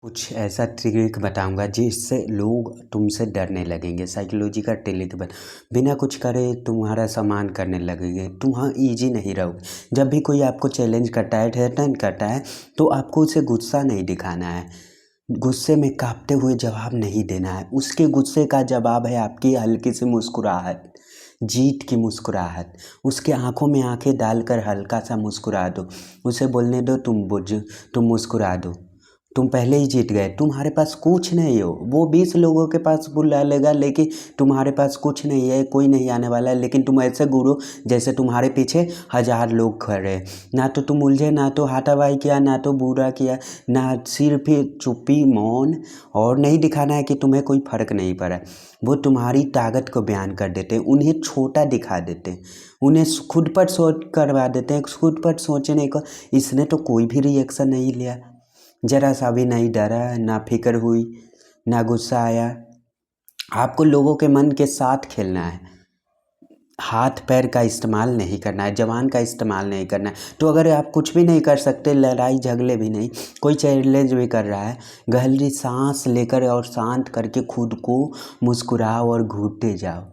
कुछ ऐसा ट्रिक बताऊंगा जिससे लोग तुमसे डरने लगेंगे। साइकोलॉजी का ट्रिक बिना कुछ करे तुम्हारा सामान करने लगेंगे। तुम ईजी नहीं रहोगे। जब भी कोई आपको चैलेंज करता है, थ्रेटन करता है, तो आपको उसे गुस्सा नहीं दिखाना है। गुस्से में कांपते हुए जवाब नहीं देना है। उसके गुस्से का जवाब है आपकी हल्की सी मुस्कुराहट, जीत की मुस्कुराहट। उसके आंखों में आंखें डालकर हल्का सा मुस्कुरा दो। उसे बोलने दो तुम मुस्कुरा दो। तुम पहले ही जीत गए। तुम्हारे पास कुछ नहीं हो। वो 20 लोगों के पास बुला लेगा, लेकिन तुम्हारे पास कुछ नहीं है, कोई नहीं आने वाला है। लेकिन तुम ऐसे गुरु जैसे तुम्हारे पीछे 1000 लोग खड़े हैं। ना तो तुम उलझे, ना तो हाथापाई किया, ना तो बुरा किया, ना सिर्फ चुप्पी मौन। और नहीं दिखाना है कि तुम्हें कोई फर्क नहीं पड़ा। वो तुम्हारी ताकत को बयान कर देते हैं, उन्हें छोटा दिखा देते हैं, उन्हें खुद पर सोच करवा देते हैं। खुद पर सोचने को इसने तो कोई भी रिएक्शन नहीं लिया, जरा सा भी नहीं डरा, ना फिक्र हुई, ना गुस्सा आया। आपको लोगों के मन के साथ खेलना है। हाथ पैर का इस्तेमाल नहीं करना है, जबान का इस्तेमाल नहीं करना है। तो अगर आप कुछ भी नहीं कर सकते, लड़ाई झगड़े भी नहीं, कोई चैलेंज भी कर रहा है, गहरी सांस लेकर और शांत करके खुद को मुस्कुराओ और घूरते जाओ।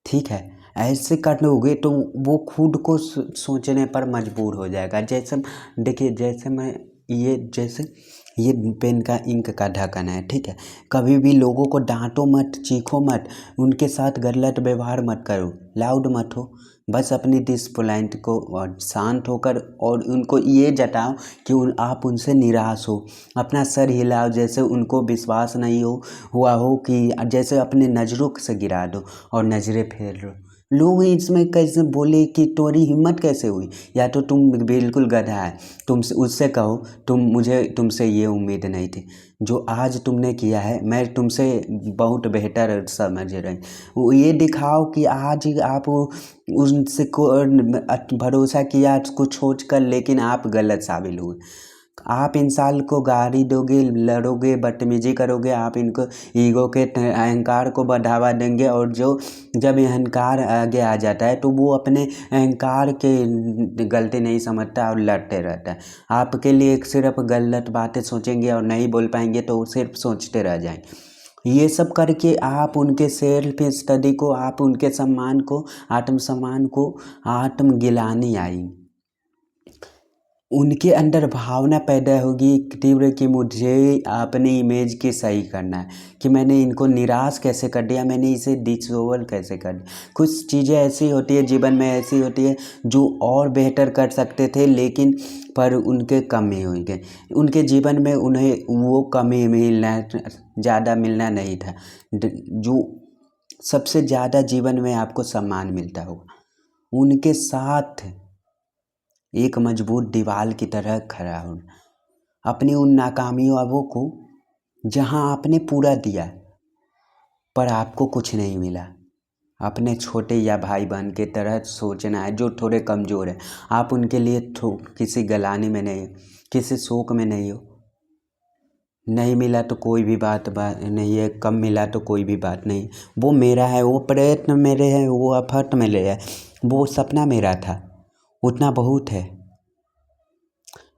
ठीक है, ऐसे करोगे तो वो खुद को सोचने पर मजबूर हो जाएगा। जैसे देखिए, जैसे ये पेन का इंक का ढक्कन है। ठीक है, कभी भी लोगों को डांटो मत, चीखो मत, उनके साथ गलत व्यवहार मत करो, लाउड मत हो। बस अपनी डिस्प्लाइंट को और शांत होकर और उनको ये जताओ कि आप उनसे निराश हो। अपना सर हिलाओ जैसे उनको विश्वास नहीं हुआ हो, कि जैसे अपने नज़रों से गिरा दो और नज़रें फेर लो। लोग इसमें कैसे बोले कि तुम्हारी हिम्मत कैसे हुई, या तो तुम बिल्कुल गधा है। उससे कहो मुझे तुमसे ये उम्मीद नहीं थी। जो आज तुमने किया है मैं तुमसे बहुत बेहतर समझ रही हूँ। ये दिखाओ कि आज आप उनसे को भरोसा किया कुछ सोच कर, लेकिन आप गलत साबित हुए। आप इंसान को गाली दोगे, लड़ोगे, बदतमीजी करोगे, आप इनको ईगो के अहंकार को बढ़ावा देंगे। और जब अहंकार आगे आ जाता है तो वो अपने अहंकार के गलती नहीं समझता और लड़ते रहता है। आपके लिए सिर्फ गलत बातें सोचेंगे और नहीं बोल पाएंगे तो सिर्फ सोचते रह जाएंगे। ये सब करके आप उनके सेल्फ स्टडी को, आप उनके सम्मान को, आत्मसम्मान को आत्मगिलानी आई। उनके अंदर भावना पैदा होगी तीव्र कि मुझे अपनी इमेज की सही करना है, कि मैंने इनको निराश कैसे कर दिया, मैंने इसे डिसोवल कैसे कर दिया। कुछ चीज़ें ऐसी होती है जीवन में, ऐसी होती है जो और बेहतर कर सकते थे, लेकिन पर उनके कमी हुई गई। उनके जीवन में उन्हें वो कमी मिलना, ज़्यादा मिलना नहीं था। जो सबसे ज़्यादा जीवन में आपको सम्मान मिलता होगा, उनके साथ एक मजबूत दीवार की तरह खड़ा होना। अपनी उन नाकामयाबियों को, जहां आपने पूरा दिया पर आपको कुछ नहीं मिला, अपने छोटे या भाई बहन के तरह सोचना है जो थोड़े कमज़ोर है। आप उनके लिए किसी गलाने में नहीं, किसी शोक में नहीं हो। नहीं मिला तो कोई भी बात नहीं है, कम मिला तो कोई भी बात नहीं। वो मेरा है, वो प्रयत्न मेरे हैं, वो एफर्ट मेरे है, वो सपना मेरा था, उतना बहुत है।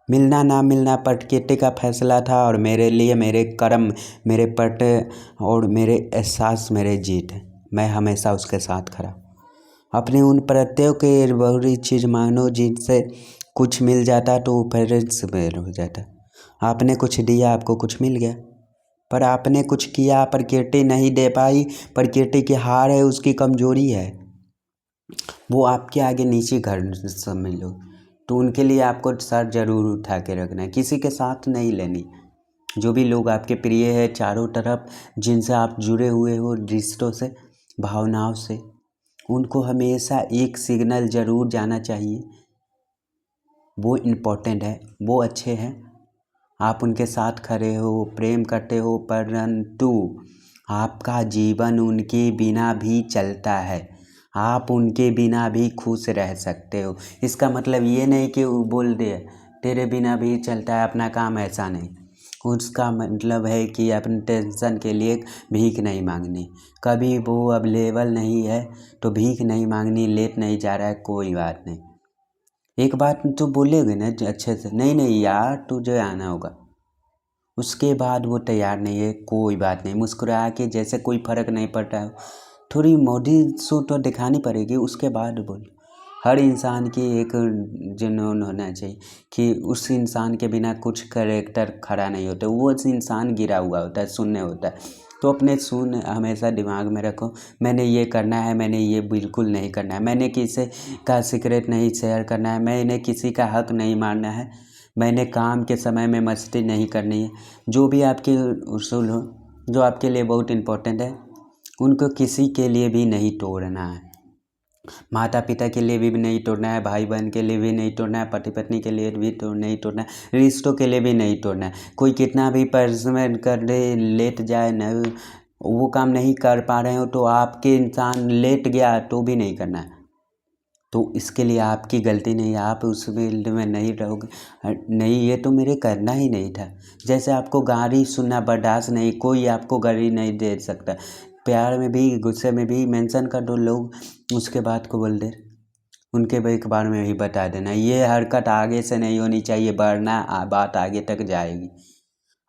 मिलना ना मिलना प्रकृति का फैसला था, और मेरे लिए मेरे कर्म, मेरे पट और मेरे एहसास मेरे जीत है। मैं हमेशा उसके साथ खड़ा। अपने उन प्रत्ययों के बहुरी चीज़ मानो जिनसे कुछ मिल जाता तो पेरेंट्स में हो जाता। आपने कुछ दिया, आपको कुछ मिल गया। पर आपने कुछ किया, प्रकृति नहीं दे पाई। प्रकृति की हार है, उसकी कमजोरी है, वो आपके आगे नीचे घर समझ लो। तो उनके लिए आपको सर जरूर उठा के रखना है, किसी के साथ नहीं लेनी। जो भी लोग आपके प्रिय है चारों तरफ, जिनसे आप जुड़े हुए हो रिश्तों से, भावनाओं से, उनको हमेशा एक सिग्नल जरूर जाना चाहिए। वो इम्पोर्टेंट है, वो अच्छे हैं, आप उनके साथ खड़े हो, प्रेम करते हो, परंतु आपका जीवन उनके बिना भी चलता है। आप उनके बिना भी खुश रह सकते हो। इसका मतलब ये नहीं कि वो बोल दे तेरे बिना भी चलता है अपना काम, ऐसा नहीं। उसका मतलब है कि अपने टेंशन के लिए भीख नहीं मांगनी। कभी वो अवेलेबल नहीं है तो भीख नहीं मांगनी। लेट नहीं जा रहा है, कोई बात नहीं। एक बात तो बोलेगे ना अच्छे से, नहीं नहीं यार तुझे आना होगा, उसके बाद वो तैयार नहीं है, कोई बात नहीं, मुस्कुरा के जैसे कोई फ़र्क नहीं पड़ रहा है, थोड़ी मॉडल सूट तो दिखानी पड़ेगी, उसके बाद बोलो। हर इंसान की एक जुनून होना चाहिए कि उस इंसान के बिना कुछ कैरेक्टर खड़ा नहीं होता, वो इंसान गिरा हुआ होता है, शून्य होता है। तो अपने शून्य हमेशा दिमाग में रखो, मैंने ये करना है, मैंने ये बिल्कुल नहीं करना है, मैंने किसी का सीक्रेट नहीं शेयर करना है, मैंने किसी का हक नहीं मारना है, मैंने काम के समय में मस्ती नहीं करनी है। जो भी आपके उसूल हो, जो आपके लिए बहुत इम्पोर्टेंट है, उनको किसी के लिए भी नहीं तोड़ना है। माता पिता के लिए भी नहीं तोड़ना है, भाई बहन के लिए भी नहीं तोड़ना है, पति पत्नी के लिए भी तो नहीं तोड़ना है, रिश्तों के लिए भी नहीं तोड़ना है। कोई कितना भी परिश्रम कर ले, लेट जाए न, वो काम नहीं कर पा रहे हो तो आपके इंसान लेट गया तो भी नहीं करना है। तो इसके लिए आपकी गलती नहीं है, आप उस फील्ड में नहीं रहोगे, नहीं ये तो मेरे करना ही नहीं था। जैसे आपको गाली सुनना बर्दाश्त नहीं, कोई आपको गाली नहीं दे सकता, प्यार में भी गुस्से में भी मेंशन कर दो, लोग उसके बाद को बोल दे, उनके एक बार में ही बता देना, ये हरकत आगे से नहीं होनी चाहिए, वरना बात आगे तक जाएगी।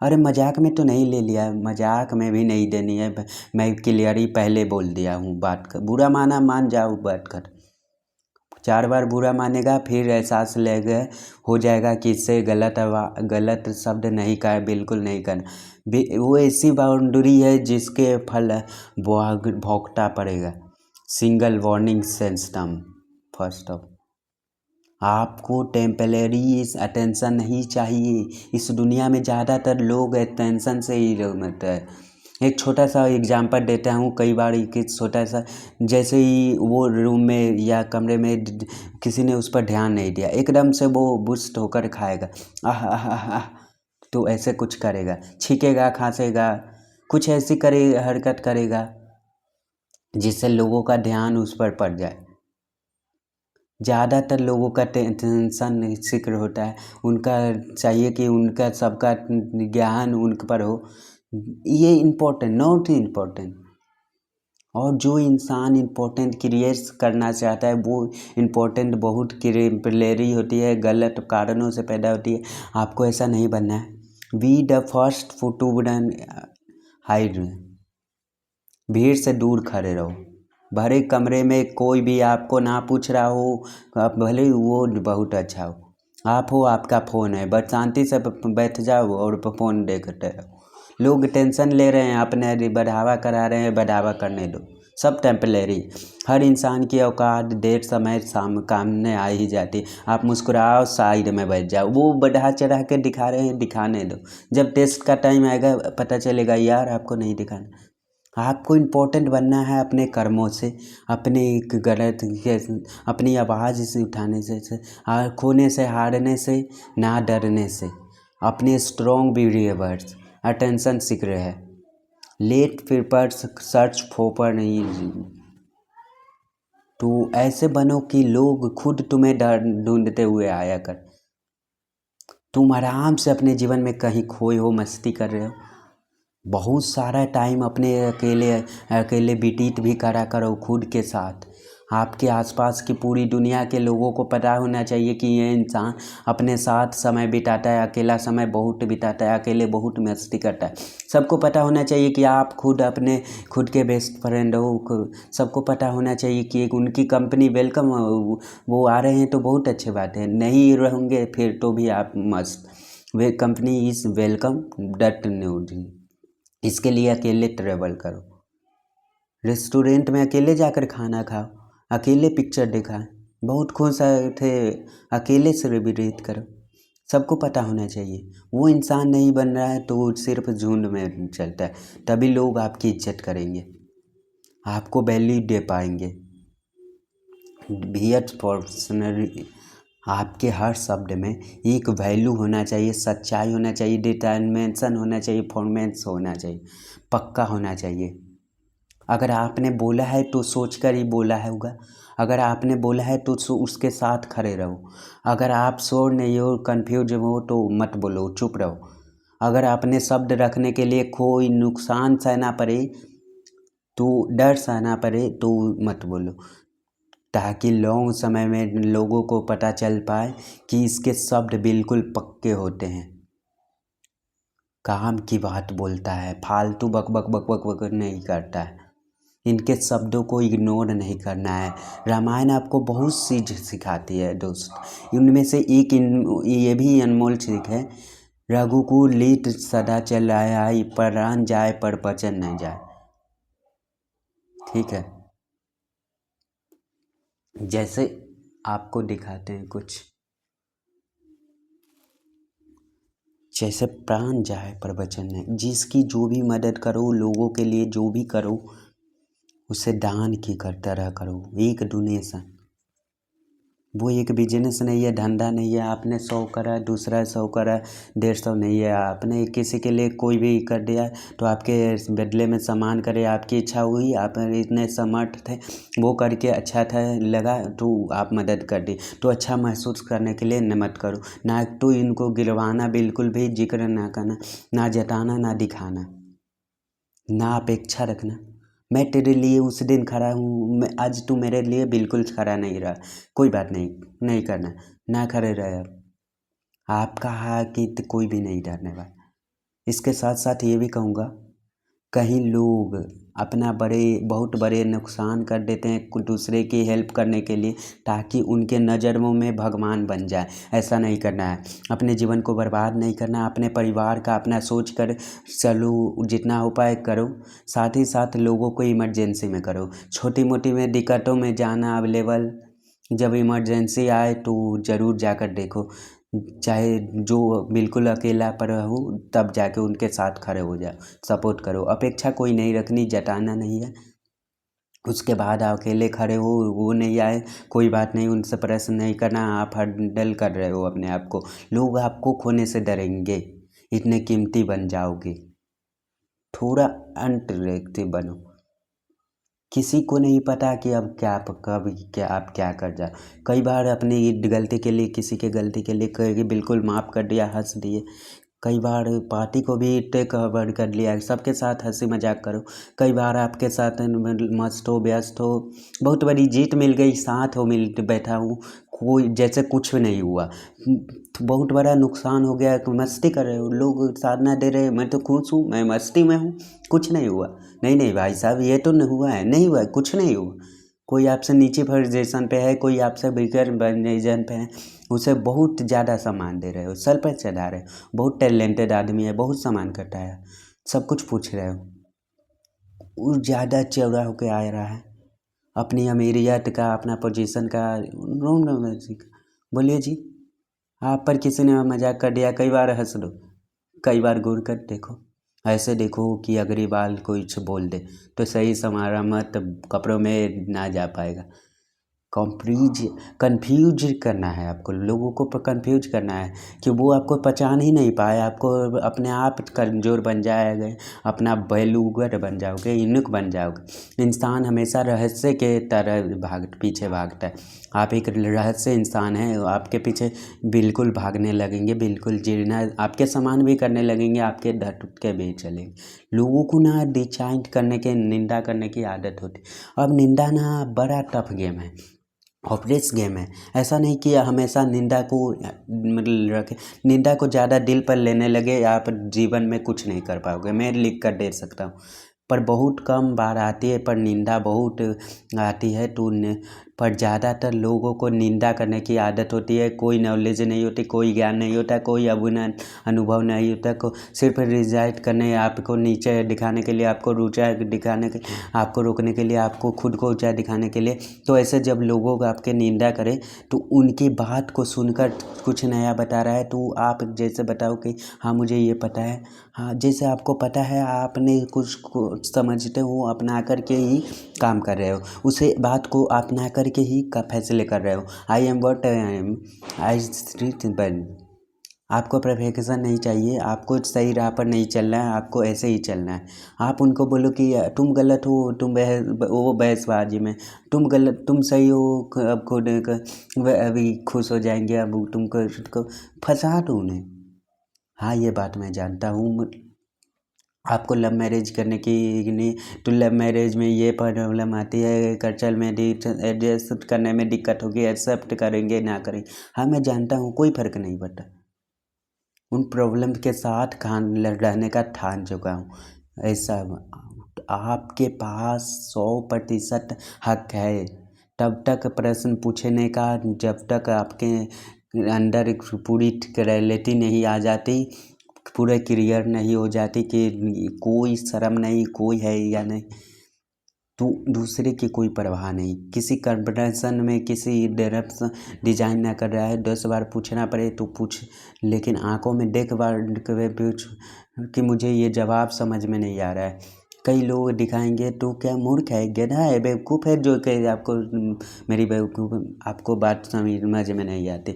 अरे मजाक में तो नहीं ले लिया, मजाक में भी नहीं देनी है, मैं क्लियर ही पहले बोल दिया हूँ बात कर, बुरा माना मान जाओ, बात कर 4 बार बुरा मानेगा फिर एहसास लेगा, हो जाएगा कि इससे गलत शब्द नहीं कहा, बिल्कुल नहीं करना। वो ऐसी बाउंड्री है जिसके फल भोगता पड़ेगा। Single warning system. First of, आपको टेम्परेरी अटेंशन नहीं चाहिए। इस दुनिया में ज़्यादातर लोग अटेंशन से ही रहते हैं। एक छोटा सा एग्जांपल देता हूँ, कई बार कि छोटा सा, जैसे ही वो रूम में या कमरे में किसी ने उस पर ध्यान नहीं दिया, एकदम से वो बुस्ट होकर खाएगा, आह आह आह आह, तो ऐसे कुछ करेगा, छींकेगा, खांसेगा, कुछ ऐसी हरकत करेगा जिससे लोगों का ध्यान उस पर पड़ जाए। ज़्यादातर लोगों का टेंशन फ़िक्र होता है, उनका चाहिए कि उनका सबका ज्ञान उन पर हो, ये इम्पोर्टेंट नॉट इम्पोर्टेंट। और जो इंसान इम्पोर्टेंट क्रिएट करना चाहता है वो इम्पोर्टेंट बहुत क्रिपलेरी होती है, गलत कारणों से पैदा होती है। आपको ऐसा नहीं बनना है। Be the first to run hide, भीड़ से दूर खड़े रहो। भरे कमरे में कोई भी आपको ना पूछ रहा हो, आप भले ही वो बहुत अच्छा हो, आप हो, आपका फ़ोन है, बस शांति से बैठ जाओ और फ़ोन देखते रहो। लोग टेंशन ले रहे हैं, अपने बढ़ावा करा रहे हैं, बढ़ावा करने दो, सब टेम्परेरी। हर इंसान की औकात देर समय सामने आ ही जाती। आप मुस्कुराओ, साइड में बैठ जाओ, वो बढ़ा चढ़ा के दिखा रहे हैं, दिखाने दो। जब टेस्ट का टाइम आएगा पता चलेगा यार आपको नहीं दिखाना। आपको इम्पोर्टेंट बनना है अपने कर्मों से, अपने गलत अपनी आवाज़ से उठाने से, खोने से, हारने से, ना डरने से, अपने स्ट्रॉन्ग बिहेवियर्स, अटेंशन सीख रहे हैं, लेट पेपर्स सर्च फोपर नहीं। तो ऐसे बनो कि लोग खुद तुम्हें ढूंढते हुए आया कर। तुम आराम से अपने जीवन में कहीं खोए हो, मस्ती कर रहे हो, बहुत सारा टाइम अपने अकेले अकेले व्यतीत भी करा करो खुद के साथ। आपके आसपास की पूरी दुनिया के लोगों को पता होना चाहिए कि ये इंसान अपने साथ समय बिताता है, अकेला समय बहुत बिताता है, अकेले बहुत मस्ती करता है। सबको पता होना चाहिए कि आप खुद के बेस्ट फ्रेंड हो। सबको पता होना चाहिए कि उनकी कंपनी वेलकम, वो आ रहे हैं तो बहुत अच्छी बात है, नहीं रहेंगे फिर तो भी आप मस्त, वे company is welcome dot news. इसके लिए अकेले ट्रेवल करो, रेस्टोरेंट में अकेले जाकर खाना खाओ, अकेले पिक्चर दिखाएं, बहुत खुश थे, अकेले सेलिब्रेट करो। सबको पता होना चाहिए। वो इंसान नहीं बन रहा है तो वो सिर्फ झुंड में चलता है, तभी लोग आपकी इज्जत करेंगे, आपको वैल्यू दे पाएंगे। बियट पर्सनली, आपके हर शब्द में एक वैल्यू होना चाहिए, सच्चाई होना चाहिए, डिटर्मिनेशन होना चाहिए, परफॉर्मेंस होना चाहिए, पक्का होना चाहिए। अगर आपने बोला है तो सोच कर ही बोला है होगा, अगर आपने बोला है तो उसके साथ खड़े रहो। अगर आप श्योर नहीं हो, कन्फ्यूज हो तो मत बोलो, चुप रहो। अगर अपने शब्द रखने के लिए कोई नुकसान सहना पड़े, तो डर सहना पड़े तो मत बोलो, ताकि लॉन्ग समय में लोगों को पता चल पाए कि इसके शब्द बिल्कुल पक्के होते हैं। काम की बात बोलता है, फालतू बक बक बक बक बक नहीं करता है। इनके शब्दों को इग्नोर नहीं करना है। रामायण आपको बहुत चीज सिखाती है दोस्त। इनमें से एक ये भी अनमोल सीख है, रघुकुल लीत सदा चलाया, प्राण जाए पर वचन नहीं जाए। ठीक है, जैसे आपको दिखाते हैं कुछ, जैसे प्राण जाए पर वचन नहीं। जिसकी जो भी मदद करो, लोगों के लिए जो भी करो, उसे दान की तरह करो, एक डोनेशन। वो एक बिजनेस नहीं है, धंधा नहीं है। आपने 100 करा, दूसरा 100 करा, 150 नहीं है। आपने किसी के लिए कोई भी कर दिया तो आपके बदले में सम्मान करे, आपकी इच्छा हुई, आप इतने समर्थ थे, वो करके अच्छा था लगा तो आप मदद कर दी, तो अच्छा महसूस करने के लिए मत करो। ना तो इनको गिरवाना, बिल्कुल भी जिक्र ना करना, ना जताना, ना दिखाना, ना अपेक्षा रखना। मैं तेरे लिए उस दिन खड़ा हूँ, मैं आज तू मेरे लिए बिल्कुल खड़ा नहीं रहा, कोई बात नहीं, नहीं करना, ना खड़े रहे। अब आपका हक कि कोई भी नहीं डरने वाला। इसके साथ साथ ये भी कहूँगा, कहीं लोग अपना बहुत बड़े नुकसान कर देते हैं दूसरे की हेल्प करने के लिए, ताकि उनके नज़रों में भगवान बन जाए। ऐसा नहीं करना है। अपने जीवन को बर्बाद नहीं करना, अपने परिवार का अपना सोच कर चलो, जितना हो पाए करो। साथ ही साथ लोगों को इमरजेंसी में करो, छोटी मोटी में दिक्कतों में जाना अवेलेबल, जब इमरजेंसी आए तो ज़रूर जाकर देखो। चाहे जो बिल्कुल अकेला पड़ा हो, तब जाके उनके साथ खड़े हो जाओ, सपोर्ट करो। अपेक्षा कोई नहीं रखनी, जताना नहीं है। उसके बाद अकेले खड़े हो, वो नहीं आए, कोई बात नहीं, उनसे प्रश्न नहीं करना। आप हैंडल कर रहे हो अपने आप को, लोग आपको खोने से डरेंगे, इतने कीमती बन जाओगे। थोड़ा अनट्रैक्टिव बनो। किसी को नहीं पता कि अब क्या कब क्या आप क्या कर जाओ। कई बार अपनी गलती के लिए, किसी के गलती के लिए कहीं बिल्कुल माफ़ कर दिया, हंस दिए। कई बार पार्टी को भी टेक ओवर कर लिया, सबके साथ हंसी मजाक करो। कई बार आपके साथ मस्त हो, व्यस्त हो, बहुत बड़ी जीत मिल गई, साथ हो, मिल बैठा हूँ, कोई जैसे कुछ नहीं हुआ। बहुत बड़ा नुकसान हो गया, मस्ती कर रहे हो, लोग साधना दे रहे हैं, मैं तो खुश हूँ, मैं मस्ती में हूँ, कुछ नहीं हुआ। नहीं नहीं भाई साहब, ये तो नहीं हुआ है, नहीं हुआ है, कुछ नहीं हुआ। कोई आपसे नीचे पोजीशन पे है, कोई आपसे बिगर पोजीशन पे है, उसे बहुत ज़्यादा सम्मान दे रहे हो, सर पर चढ़ा रहे हो। बहुत टैलेंटेड आदमी है, बहुत सम्मान करता है, सब कुछ पूछ रहे हो, वो ज़्यादा चौड़ा होके आ रहा है अपनी अमीरियत का, अपना पोजीशन का। बोलिए जी, आप पर किसी ने मजाक कर दिया, कई बार हंस लो, कई बार घूर कर देखो। ऐसे देखो कि अग्रवाल कुछ बोल दे तो सही समारा मत, कपड़ों में ना जा पाएगा। कन्फ्यूज करना है आपको, लोगों को कन्फ्यूज करना है कि वो आपको पहचान ही नहीं पाए, आपको अपने आप कमज़ोर बन जाएगा, अपना बेलूगर बन जाओगे, यूनिक बन जाओगे। इंसान हमेशा रहस्य के तरह पीछे भागता है। आप एक रहस्य इंसान हैं, आपके पीछे बिल्कुल भागने लगेंगे, बिल्कुल जीना आपके समान भी करने लगेंगे, आपके धटके भी चलेंगे। लोगों को ना डिचाइंट करने के, निंदा करने की आदत होती। अब निंदा ना बड़ा टफ गेम है, ऑपरेट्स गेम है। ऐसा नहीं कि हमेशा निंदा को मतलब रखे, निंदा को ज़्यादा दिल पर लेने लगे, आप जीवन में कुछ नहीं कर पाओगे। मैं लिख कर दे सकता हूँ, पर बहुत कम बार आती है, पर निंदा बहुत आती है। तो पर ज़्यादातर लोगों को निंदा करने की आदत होती है। कोई नॉलेज नहीं होती, कोई ज्ञान नहीं होता, कोई अनुभव नहीं होता, को सिर्फ रिजेक्ट करने, आपको नीचे दिखाने के लिए, आपको ऊँचा दिखाने के, आपको रोकने के लिए, आपको खुद को ऊँचा दिखाने के लिए। तो ऐसे जब लोगों को आपके निंदा करें, तो उनकी बात को सुनकर कुछ नया बता रहा है, तो आप जैसे बताओ कि हाँ मुझे ये पता है, हाँ जैसे आपको पता है, आपने कुछ को समझते हो, अपना करके ही काम कर रहे हो, उसे बात को अपना करके ही का फैसले कर रहे हो। I am what I am, I street बन। आपको परफेक्शन नहीं चाहिए, आपको सही राह पर नहीं चलना है, आपको ऐसे ही चलना है। आप उनको बोलो कि तुम गलत हो, तुम वो बहसबाजी में, तुम गलत, तुम सही हो, अब खुद अभी खुश हो जाएंगे, अब तुमको फंसा दो उन्हें। हाँ ये बात मैं जानता हूँ, आपको लव मैरिज करने की नहीं, तो लव मैरिज में ये प्रॉब्लम आती है, कल्चर में एडजस्ट करने में दिक्कत होगी, एक्सेप्ट करेंगे ना करेंगे। हाँ मैं जानता हूँ, कोई फ़र्क नहीं पड़ता। उन प्रॉब्लम के साथ रहने का ठान चुका हूँ। ऐसा आपके पास 100% हक है तब तक प्रश्न पूछने का, जब तक आपके अंदर एक पूरी क्लैरिटी नहीं आ जाती, पूरे क्लियर नहीं हो जाती कि कोई शर्म नहीं, कोई है या नहीं, तो दूसरे की कोई परवाह नहीं। किसी कंपटीशन में किसी डायरेक्शन डिजाइन ना कर रहा है, 10 बार पूछना पड़े तो पूछ, लेकिन आंखों में देख बार पूछ कि मुझे ये जवाब समझ में नहीं आ रहा है। कई लोग दिखाएंगे तो क्या मूर्ख है, गधा है, बेवकूफ़ है, जो कि आपको मेरी बेवकूफ़ आपको बात समझ में नहीं आती,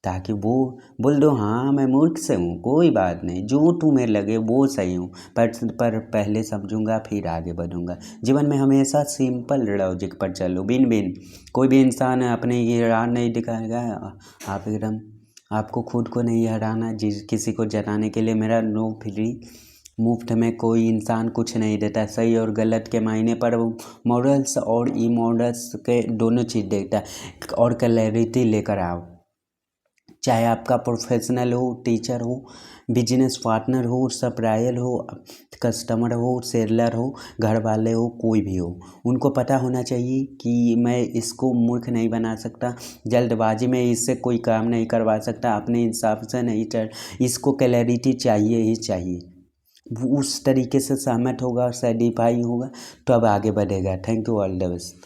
ताकि वो बोल दो हाँ मैं मूर्ख से हूँ, कोई बात नहीं, जो तुम्हें लगे वो सही हूँ, पर पहले समझूंगा फिर आगे बढ़ूंगा। जीवन में हमेशा सिंपल लॉजिक पर चलो, बिन बिन कोई भी इंसान अपने ये राह नहीं दिखाएगा। आप एकदम आपको खुद को नहीं हराना, जिस किसी को जताने के लिए मेरा नो फ्री। मुफ्त में कोई इंसान कुछ नहीं देता, सही और गलत के मायने पर मॉरल्स और इमोरल्स के दोनों चीज़ देता है, और क्लैरिटी लेकर आओ। चाहे आपका प्रोफेशनल हो, टीचर हो, बिजनेस पार्टनर हो, सप्लायर हो, कस्टमर हो, सेलर हो, घर वाले हो, कोई भी हो, उनको पता होना चाहिए कि मैं इसको मूर्ख नहीं बना सकता, जल्दबाजी में इससे कोई काम नहीं करवा सकता, अपने हिसाब से नहीं चल, इसको क्लैरिटी चाहिए ही चाहिए। वो उस तरीके से सहमत होगा और सेटिस्फाई होगा तो अब आगे बढ़ेगा। Thank you, all the best.